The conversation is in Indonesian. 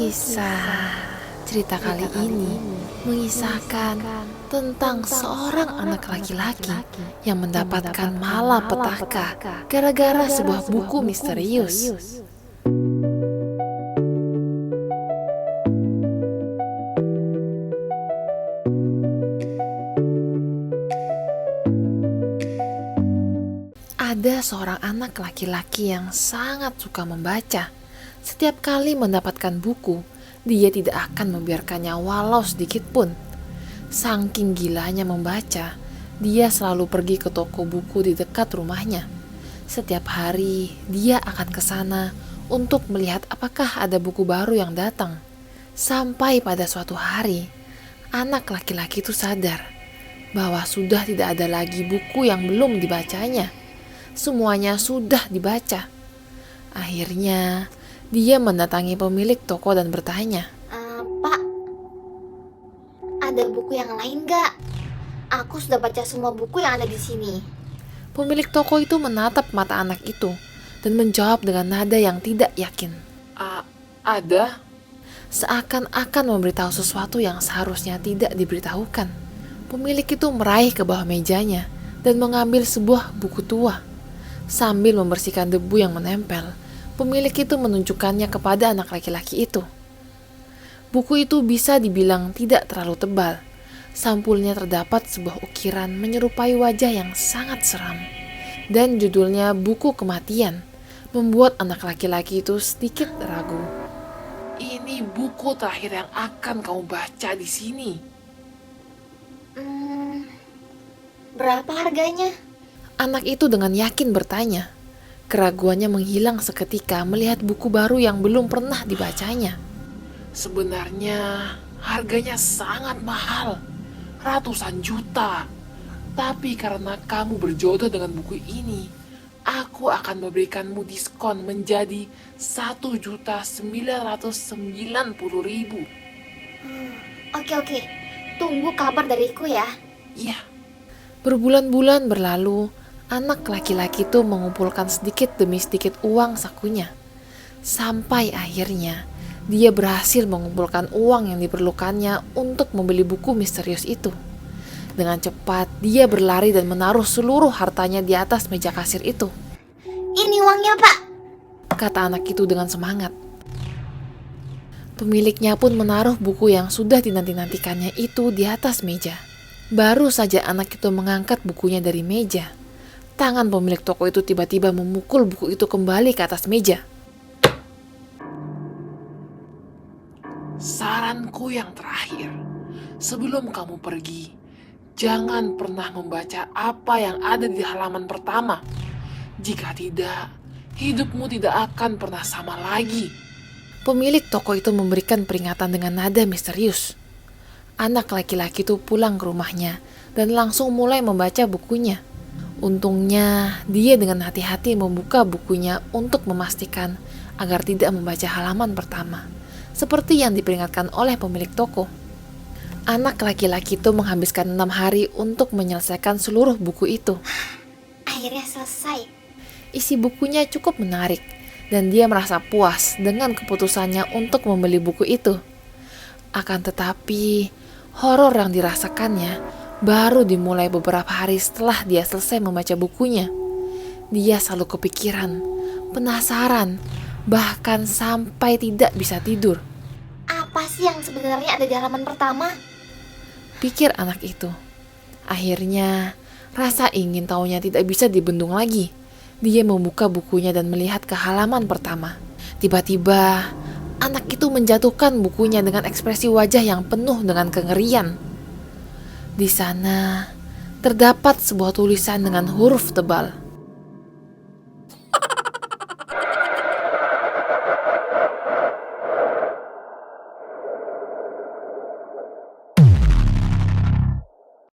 Kisah cerita kali ini mengisahkan tentang seorang anak laki-laki yang mendapatkan malapetaka gara-gara sebuah buku misterius. Ada seorang anak laki-laki yang sangat suka membaca. Setiap kali mendapatkan buku, dia tidak akan membiarkannya walau sedikit pun. Saking gilanya membaca, dia selalu pergi ke toko buku di dekat rumahnya. Setiap hari, dia akan ke sana untuk melihat apakah ada buku baru yang datang. Sampai pada suatu hari, anak laki-laki itu sadar bahwa sudah tidak ada lagi buku yang belum dibacanya. Semuanya sudah dibaca. Akhirnya, dia mendatangi pemilik toko dan bertanya, Pak, ada buku yang lain gak? Aku sudah baca semua buku yang ada di sini. Pemilik toko itu menatap mata anak itu dan menjawab dengan nada yang tidak yakin. Ada? Seakan-akan memberitahu sesuatu yang seharusnya tidak diberitahukan. Pemilik itu meraih ke bawah mejanya dan mengambil sebuah buku tua. Sambil membersihkan debu yang menempel, pemilik itu menunjukkannya kepada anak laki-laki itu. Buku itu bisa dibilang tidak terlalu tebal. Sampulnya terdapat sebuah ukiran menyerupai wajah yang sangat seram. Dan judulnya Buku Kematian, membuat anak laki-laki itu sedikit ragu. Ini buku terakhir yang akan kamu baca di sini. Berapa harganya? Anak itu dengan yakin bertanya. Keraguannya menghilang seketika melihat buku baru yang belum pernah dibacanya. Sebenarnya harganya sangat mahal, ratusan juta. Tapi karena kamu berjodoh dengan buku ini, aku akan memberikanmu diskon menjadi 1.990.000. Oke. Tunggu kabar dariku ya. Iya. Berbulan-bulan berlalu, anak laki-laki itu mengumpulkan sedikit demi sedikit uang sakunya. Sampai akhirnya, dia berhasil mengumpulkan uang yang diperlukannya untuk membeli buku misterius itu. Dengan cepat, dia berlari dan menaruh seluruh hartanya di atas meja kasir itu. Ini uangnya, Pak, Kata anak itu dengan semangat. Pemiliknya pun menaruh buku yang sudah dinanti-nantikannya itu di atas meja. Baru saja anak itu mengangkat bukunya dari meja, tangan pemilik toko itu tiba-tiba memukul buku itu kembali ke atas meja. Saranku yang terakhir, sebelum kamu pergi, jangan pernah membaca apa yang ada di halaman pertama. Jika tidak, hidupmu tidak akan pernah sama lagi. Pemilik toko itu memberikan peringatan dengan nada misterius. Anak laki-laki itu pulang ke rumahnya dan langsung mulai membaca bukunya. Untungnya, dia dengan hati-hati membuka bukunya untuk memastikan agar tidak membaca halaman pertama, seperti yang diperingatkan oleh pemilik toko. Anak laki-laki itu menghabiskan 6 hari untuk menyelesaikan seluruh buku itu. akhirnya selesai. Isi bukunya cukup menarik, dan dia merasa puas dengan keputusannya untuk membeli buku itu. Akan tetapi, horor yang dirasakannya baru dimulai beberapa hari setelah dia selesai membaca bukunya. Dia selalu kepikiran, penasaran, bahkan sampai tidak bisa tidur. Apa sih yang sebenarnya ada di halaman pertama? Pikir anak itu. Akhirnya, rasa ingin tahunya tidak bisa dibendung lagi. Dia membuka bukunya dan melihat ke halaman pertama. Tiba-tiba, anak itu menjatuhkan bukunya dengan ekspresi wajah yang penuh dengan kengerian. Di sana, terdapat sebuah tulisan dengan huruf tebal.